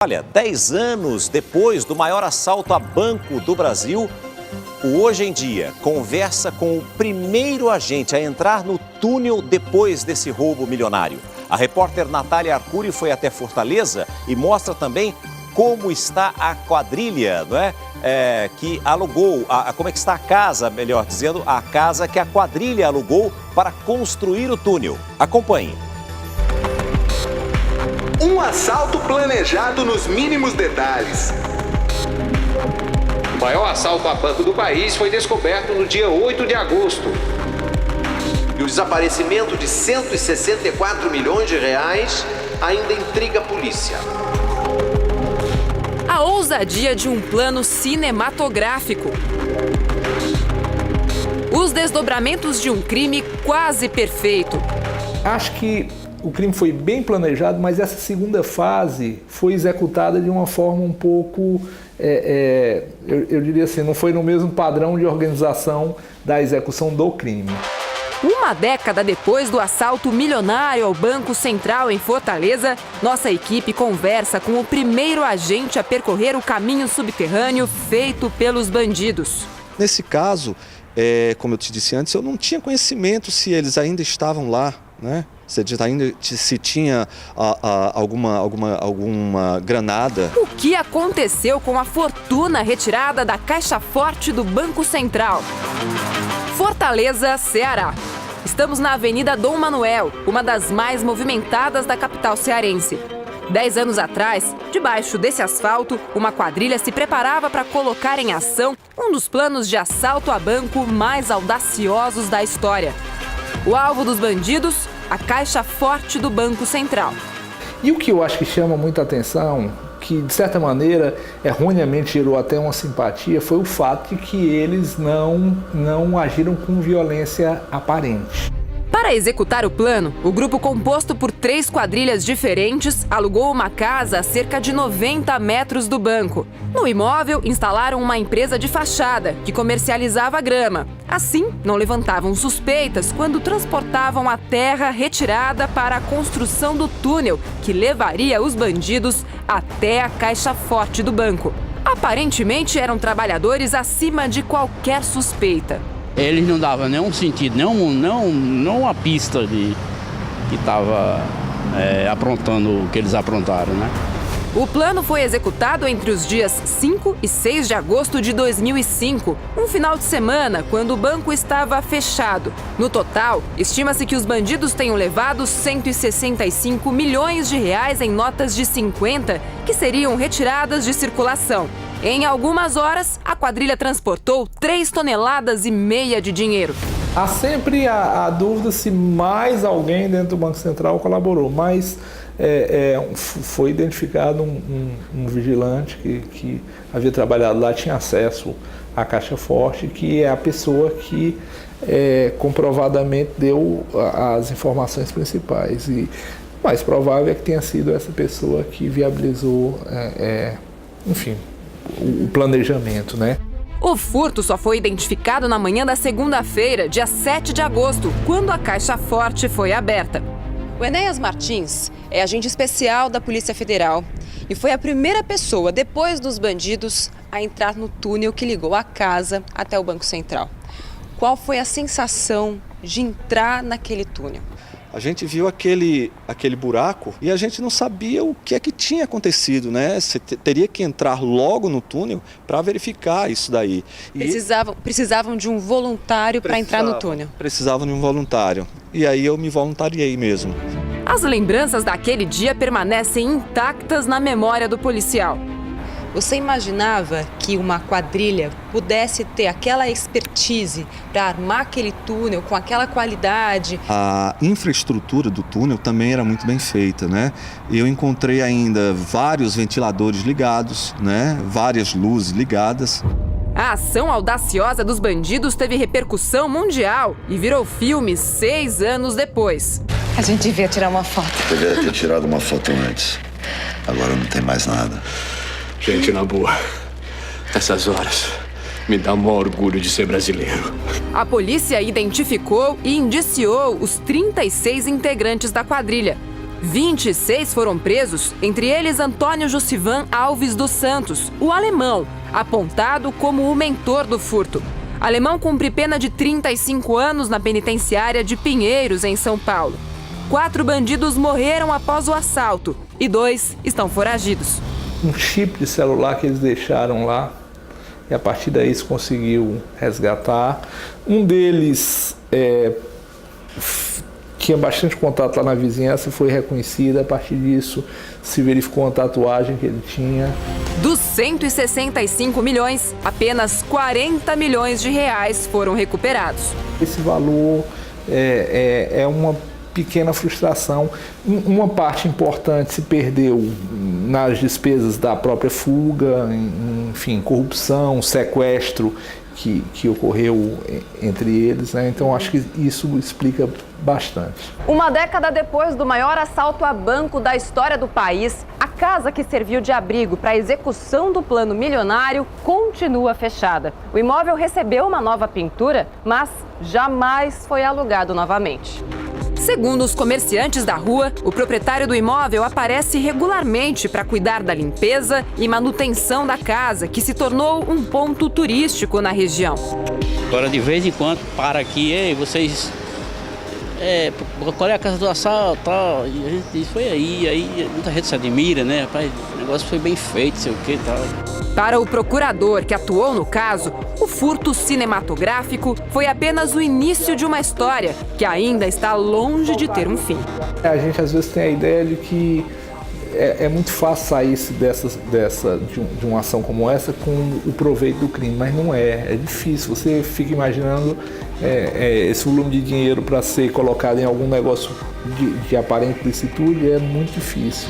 Olha, 10 anos depois do maior assalto a banco do Brasil, o Hoje em Dia conversa com o primeiro agente a entrar no túnel depois desse roubo milionário. A repórter Natália Arcuri foi até Fortaleza e mostra também como está a quadrilha, não é? Que alugou, como é que está a casa, melhor dizendo, a casa que a quadrilha alugou para construir o túnel. Acompanhe. Um assalto planejado nos mínimos detalhes. O maior assalto a banco do país foi descoberto no dia 8 de agosto. E o desaparecimento de 164 milhões de reais ainda intriga a polícia. A ousadia de um plano cinematográfico. Os desdobramentos de um crime quase perfeito. Acho que o crime foi bem planejado, mas essa segunda fase foi executada de uma forma um pouco, eu diria assim, não foi no mesmo padrão de organização da execução do crime. Uma década depois do assalto milionário ao Banco Central em Fortaleza, nossa equipe conversa com o primeiro agente a percorrer o caminho subterrâneo feito pelos bandidos. Nesse caso, como eu te disse antes, eu não tinha conhecimento se eles ainda estavam lá, né? Se tinha alguma granada. O que aconteceu com a fortuna retirada da caixa forte do Banco Central? Fortaleza, Ceará. Estamos na Avenida Dom Manuel, uma das mais movimentadas da capital cearense. 10 anos atrás, debaixo desse asfalto, uma quadrilha se preparava para colocar em ação um dos planos de assalto a banco mais audaciosos da história. O alvo dos bandidos, a caixa forte do Banco Central. E o que eu acho que chama muita atenção, que de certa maneira erroneamente gerou até uma simpatia, foi o fato de que eles não agiram com violência aparente. Para executar o plano, o grupo composto por 3 quadrilhas diferentes alugou uma casa a cerca de 90 metros do banco. No imóvel, instalaram uma empresa de fachada que comercializava grama. Assim, não levantavam suspeitas quando transportavam a terra retirada para a construção do túnel que levaria os bandidos até a caixa forte do banco. Aparentemente, eram trabalhadores acima de qualquer suspeita. Eles não davam nenhum sentido, não uma pista de que estava aprontando o que eles aprontaram, né? O plano foi executado entre os dias 5 e 6 de agosto de 2005, um final de semana quando o banco estava fechado. No total, estima-se que os bandidos tenham levado 165 milhões de reais em notas de 50, que seriam retiradas de circulação. Em algumas horas, a quadrilha transportou 3,5 toneladas de dinheiro. Há sempre a dúvida se mais alguém dentro do Banco Central colaborou, mas foi identificado um vigilante que havia trabalhado lá, tinha acesso à caixa forte, que é a pessoa que comprovadamente deu as informações principais. E o mais provável é que tenha sido essa pessoa que viabilizou, o planejamento, né? O furto só foi identificado na manhã da segunda-feira, dia 7 de agosto, quando a caixa forte foi aberta. O Enéas Martins é agente especial da Polícia Federal e foi a primeira pessoa, depois dos bandidos, a entrar no túnel que ligou a casa até o Banco Central. Qual foi a sensação de entrar naquele túnel? A gente viu aquele buraco e a gente não sabia o que é que tinha acontecido, né? Você teria que entrar logo no túnel para verificar isso daí. Precisavam de um voluntário para entrar no túnel. Precisavam de um voluntário. E aí eu me voluntariei mesmo. As lembranças daquele dia permanecem intactas na memória do policial. Você imaginava que uma quadrilha pudesse ter aquela expertise para armar aquele túnel com aquela qualidade? A infraestrutura do túnel também era muito bem feita, né? Eu encontrei ainda vários ventiladores ligados, né? Várias luzes ligadas. A ação audaciosa dos bandidos teve repercussão mundial e virou filme 6 anos depois. A gente devia tirar uma foto. Deveria ter tirado uma foto antes. Agora não tem mais nada. Gente, na boa, nessas horas, me dá o maior orgulho de ser brasileiro. A polícia identificou e indiciou os 36 integrantes da quadrilha. 26 foram presos, entre eles Antônio Jussivan Alves dos Santos, o alemão, apontado como o mentor do furto. Alemão cumpre pena de 35 anos na penitenciária de Pinheiros, em São Paulo. 4 bandidos morreram após o assalto e 2 estão foragidos. Um chip de celular que eles deixaram lá, e a partir daí se conseguiu resgatar. Um deles tinha bastante contato lá na vizinhança, foi reconhecido. A partir disso se verificou uma tatuagem que ele tinha. Dos 165 milhões, apenas 40 milhões de reais foram recuperados. Esse valor é uma pequena frustração. Uma parte importante se perdeu nas despesas da própria fuga, enfim, corrupção, sequestro que ocorreu entre eles, né? Então acho que isso explica bastante. Uma década depois do maior assalto a banco da história do país, a casa que serviu de abrigo para a execução do plano milionário continua fechada. O imóvel recebeu uma nova pintura, mas jamais foi alugado novamente. Segundo os comerciantes da rua, o proprietário do imóvel aparece regularmente para cuidar da limpeza e manutenção da casa, que se tornou um ponto turístico na região. Agora, de vez em quando, para aqui, ei, vocês... qual é a casa do assalto? Tal. E a gente diz, foi aí muita gente se admira, né? Rapaz, o negócio foi bem feito, sei o que tal. Para o procurador que atuou no caso, o furto cinematográfico foi apenas o início de uma história que ainda está longe de ter um fim. A gente às vezes tem a ideia de que é muito fácil sair de uma ação como essa com o proveito do crime, mas não é. É difícil. Você fica imaginando esse volume de dinheiro para ser colocado em algum negócio de aparente licitude, é muito difícil.